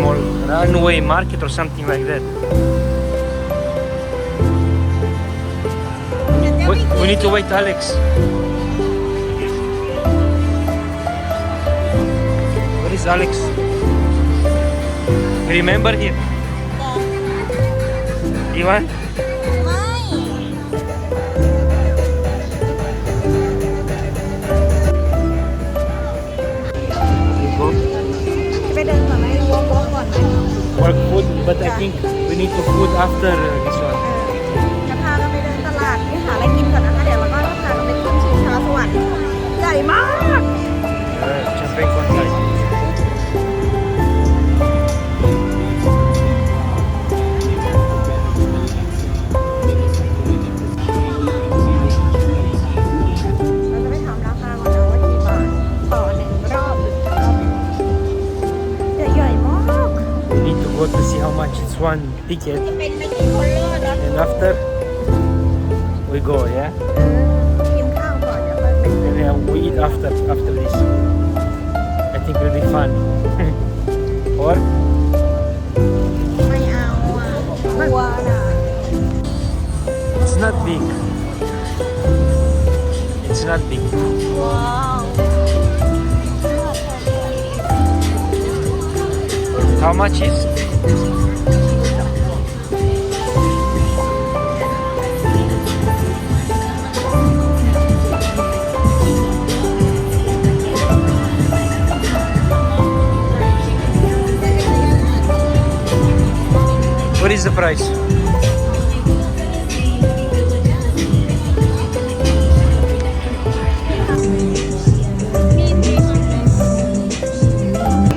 small runway market or something like that. We need to wait, Alex. Where is Alex? You remember him? Ivan? Work food, but I think we need to food after this one. จะพาเราไปเดินตลาดไปหาอะไรกินก่อนนะคะเดี๋ยวเราก็พาเราไปขึ้นชิงช้าสวรรค์ใหญ่มาก Champagne contact. To see how much it's one ticket, and after we go, yeah. And we eat after this. I think it'll be fun. Or it's not big. It's not big. Wow. How much is? What is the price?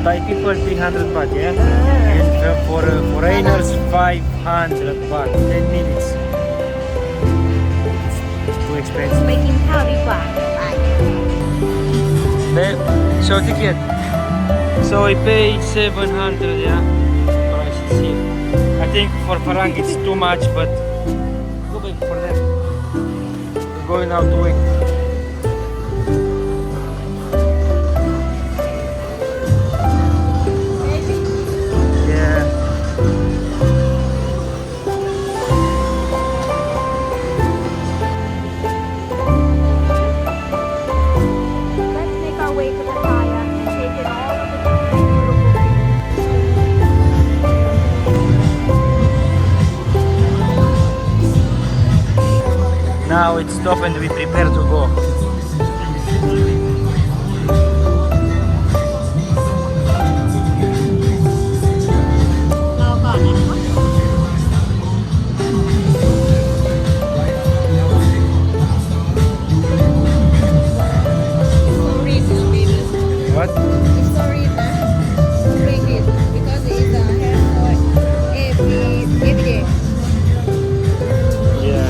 Thai people 300 baht, yeah? And for foreigners 500 baht, 10 minutes. It's too expensive. ไปกินข้าวดีกว่าไป Babe, show ticket. So we pay 700, yeah? Price is here. I think for Farang it's too much, but go back for them. We're going out to wait. Yeah. Let's make our way to Pattaya and take in all of the beautiful Now it's stop and we prepare to go. What? Sorry, bring it because it is a hair oil every day. Yeah.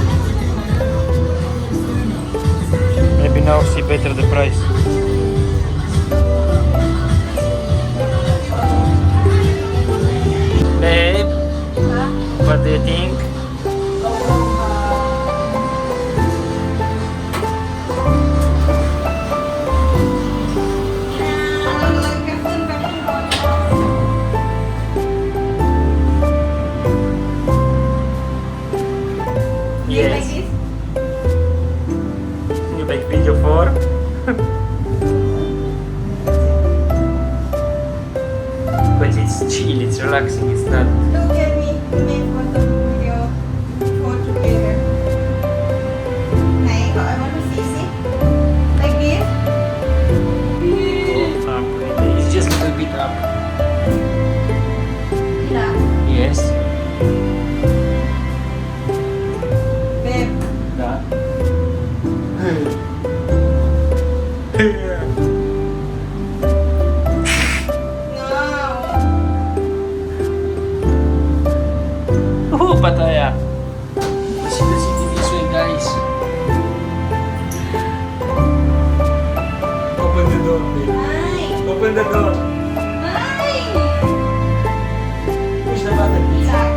Maybe now see better the price. Babe, what do you think? Yes. You make video for? But it's chill, it's relaxing, it's not. Look at me, we make photo video for together. Này, I want to see. Like this. Go up. It's just a little bit up. Yeah. Yes. Babe. That. Oh, Pattaya. Let's see the city this way, guys. Open the door, babe. Hi. Open the door. Hi. Push the button, please. Jack.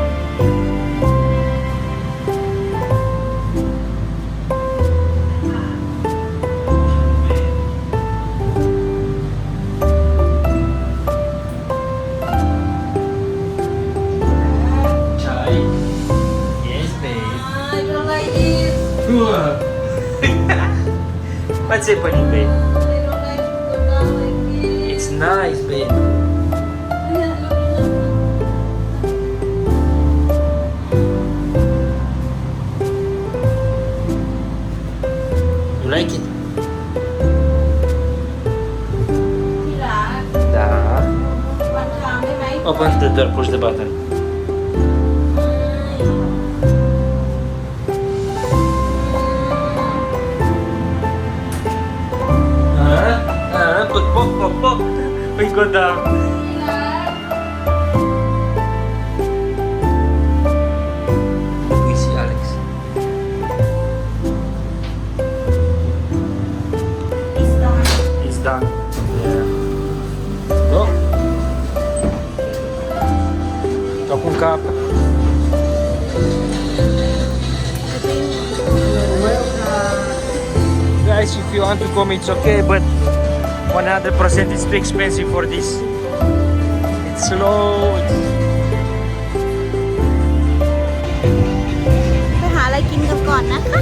What's happening, babe? It's nice, babe. You like it? ที่รัก Da. วันคามได้ไหม Open the door, push the button. Pop. We go down. ที่รัก We see Alex. It's done. It's done. Yeah. Go. Toca um capa. Guys, if you want to come, it's okay, but 100% it's too expensive for this. It's slow. ไปหาอะไรกินกันก่อนนะคะ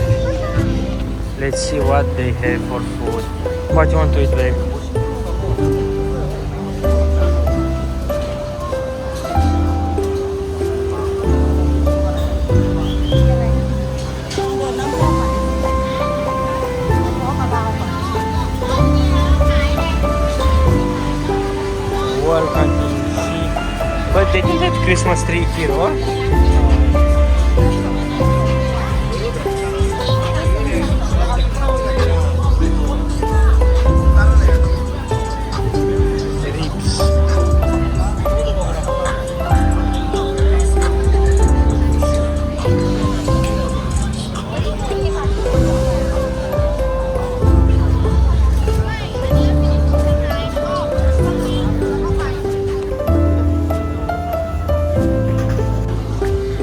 Let's see what they have for food. What you want to eat, babe? โดนน้ำท่วมก่อนเพราะกระเบาก่อน Welcome to see. But they didn't have Christmas tree here, or? Ribs.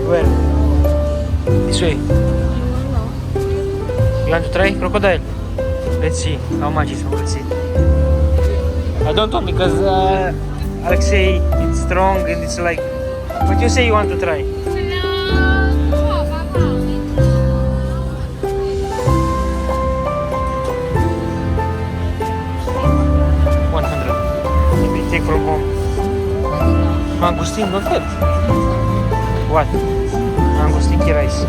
Where? This way. You want to try crocodile? Let's see how much is. Let's see. I don't know because Alex say it's strong and it's like. But you say you want to try. 100. Maybe take from home. Mangosteen, not bad. What? Mango sticky rice.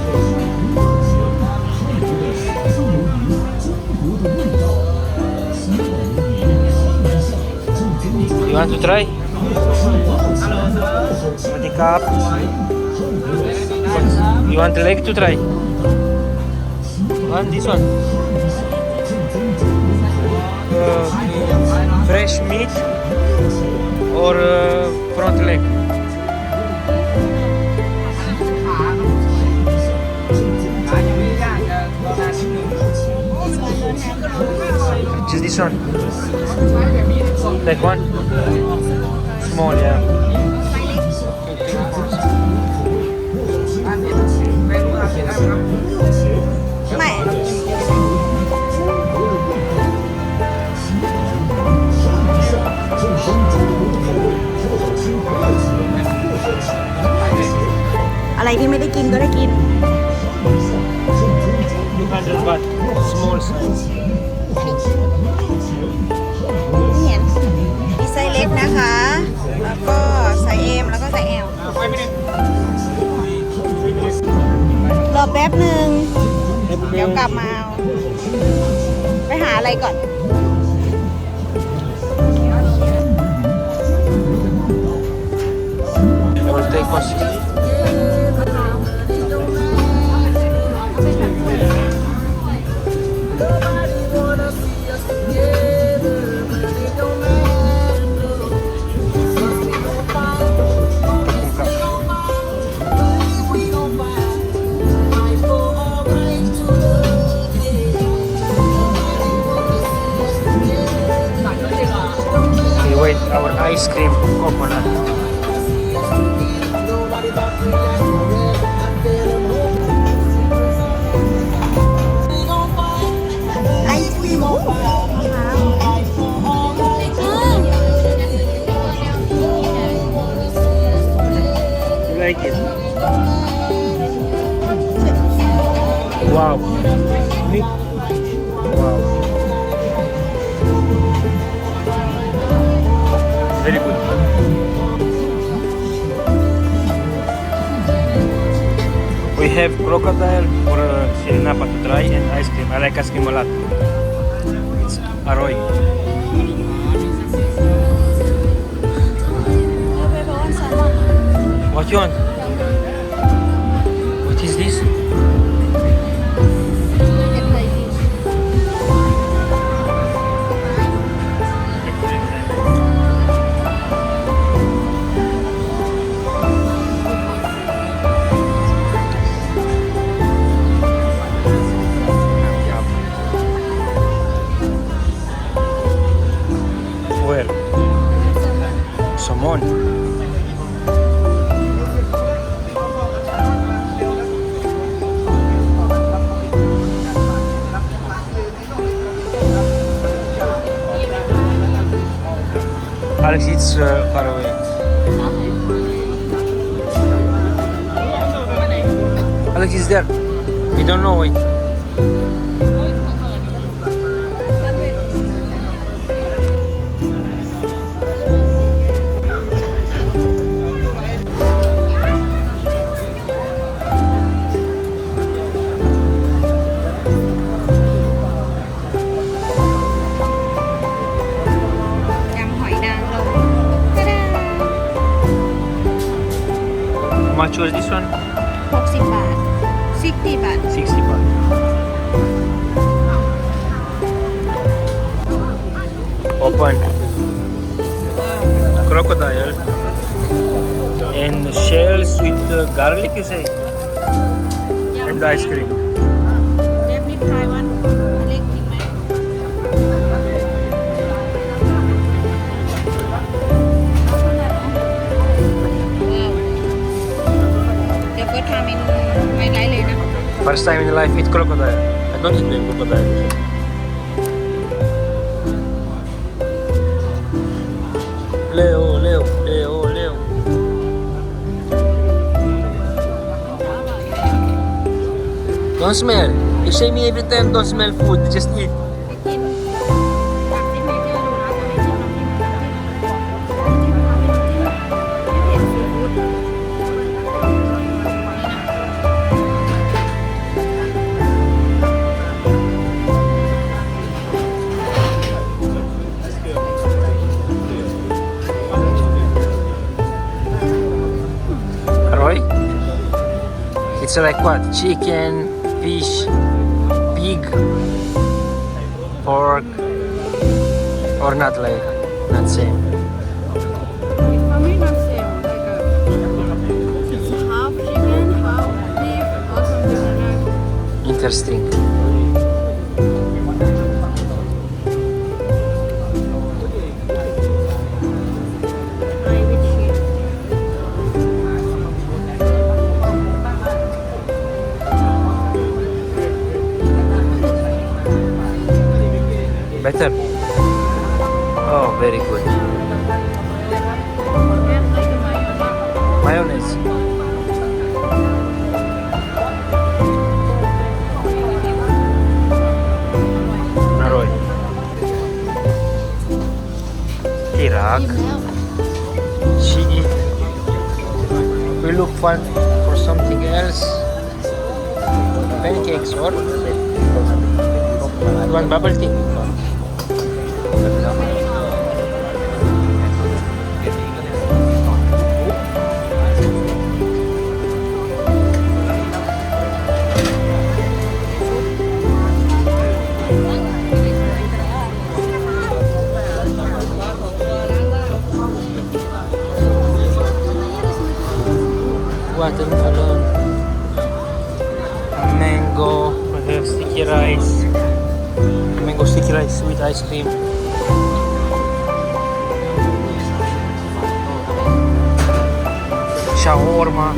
You want to try? Pati cup. You want the leg to try? Want this one? Fresh meat or front leg? Just this one. Like one? Small, yeah. ไม่ อะไรที่ไม่ได้กินก็ได้กิน 200 baht. Small size. นี่เห็นมีไซส์เล็กนะคะ แล้วก็ไซส์ M แล้วก็ไซส์ L รอแป๊บหนึ่ง เดี๋ยวกลับมาเอาไปหาอะไรก่อน I will take 160. Okay, wait, our ice cream coconut. Ice cream. You like it? Wow. Wow. We have crocodile for Sirinapa to try and ice cream. I like ice cream a lot. It's Aroy. What you want? What is this? Where? Salmon. Alex, it's far away. Alex is there. We don't know it. How much was this one? 60 บาท 60 บาท 60 baht. Open. Crocodile. And shells with garlic, you say? And ice cream. Let me try one เล็กจริงไหม The first time in my life เลยนะ First time in life eat crocodile. I don't eat crocodile. Leo, Leo, Leo, Leo. Don't smell. You say me every time don't smell food. Just eat. ไปกินตักซิกเนเจอร์ดูนะจะไม่จิ้มน้ำจิ้มไม่เผ็ดซีฟู้ด Roy? It's like what? Chicken, fish, pig, pork, or not like, not same. For me, not same. Like it's half chicken, half beef, or something like that. Interesting. Try with cheese. Better? Oh, very good. And like a mayonnaise. Mayonnaise. Aroy. Iraq. She eat. We look for something else. Pancakes or one bubble tea. Watermelon, mango, we have sticky rice, mango sticky rice with ice cream. Shawarma.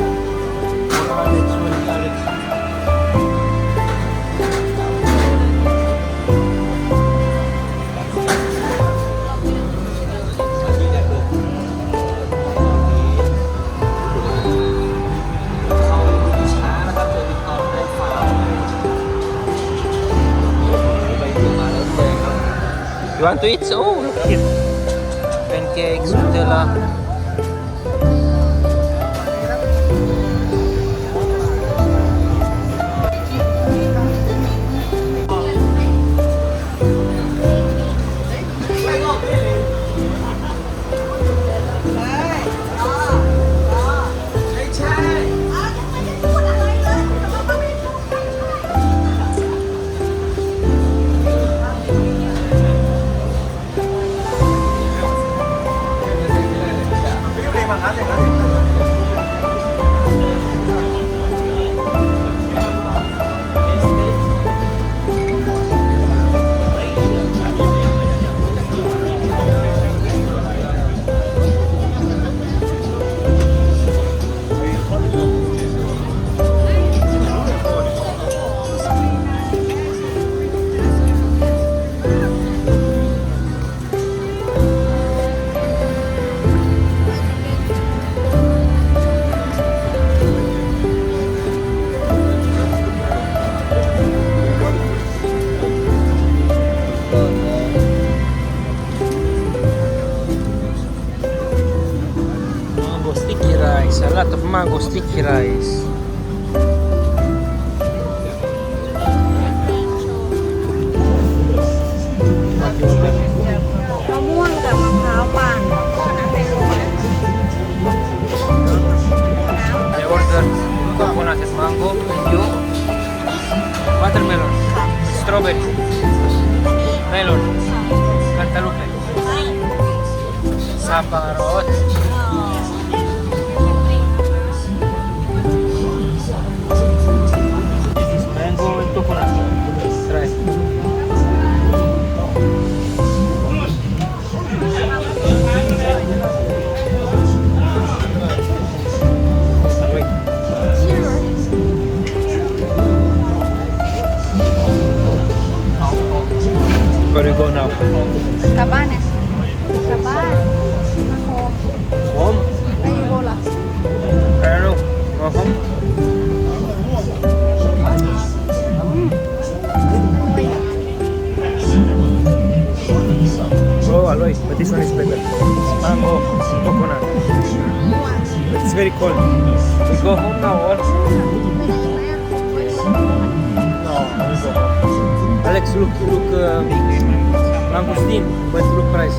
You want to eat? Oh, look here. Pancakes, Nutella. sticky rice. มะม่วงกับมะพร้าวปั่น I ordered coconut and mango. And you? Watermelon. Strawberry. Melon. Cantaloupe. Saparot. This is mango and coconut. Try. Wait. Where do you go now? กลับบ้านเนี่ยกลับบ้านมาโฮม Home? ไปยูโรล่ะ I don't know. Go home? Oh, Aloy, but this one is better. It's mango, coconut. But it's very cold. We go home now or? No, we go home. Alex, look, mangosteen, but look price.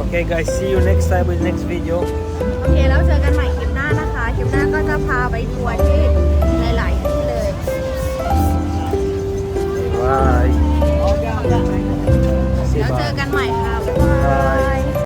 Okay guys, see you next time with next video. โอเคแล้วเจอกันใหม่คลิปหน้านะคะคลิปหน้าก็จะพาไปทัวร์ที่หลายๆที่เลย Bye. แล้วเจอกันใหม่ค่ะ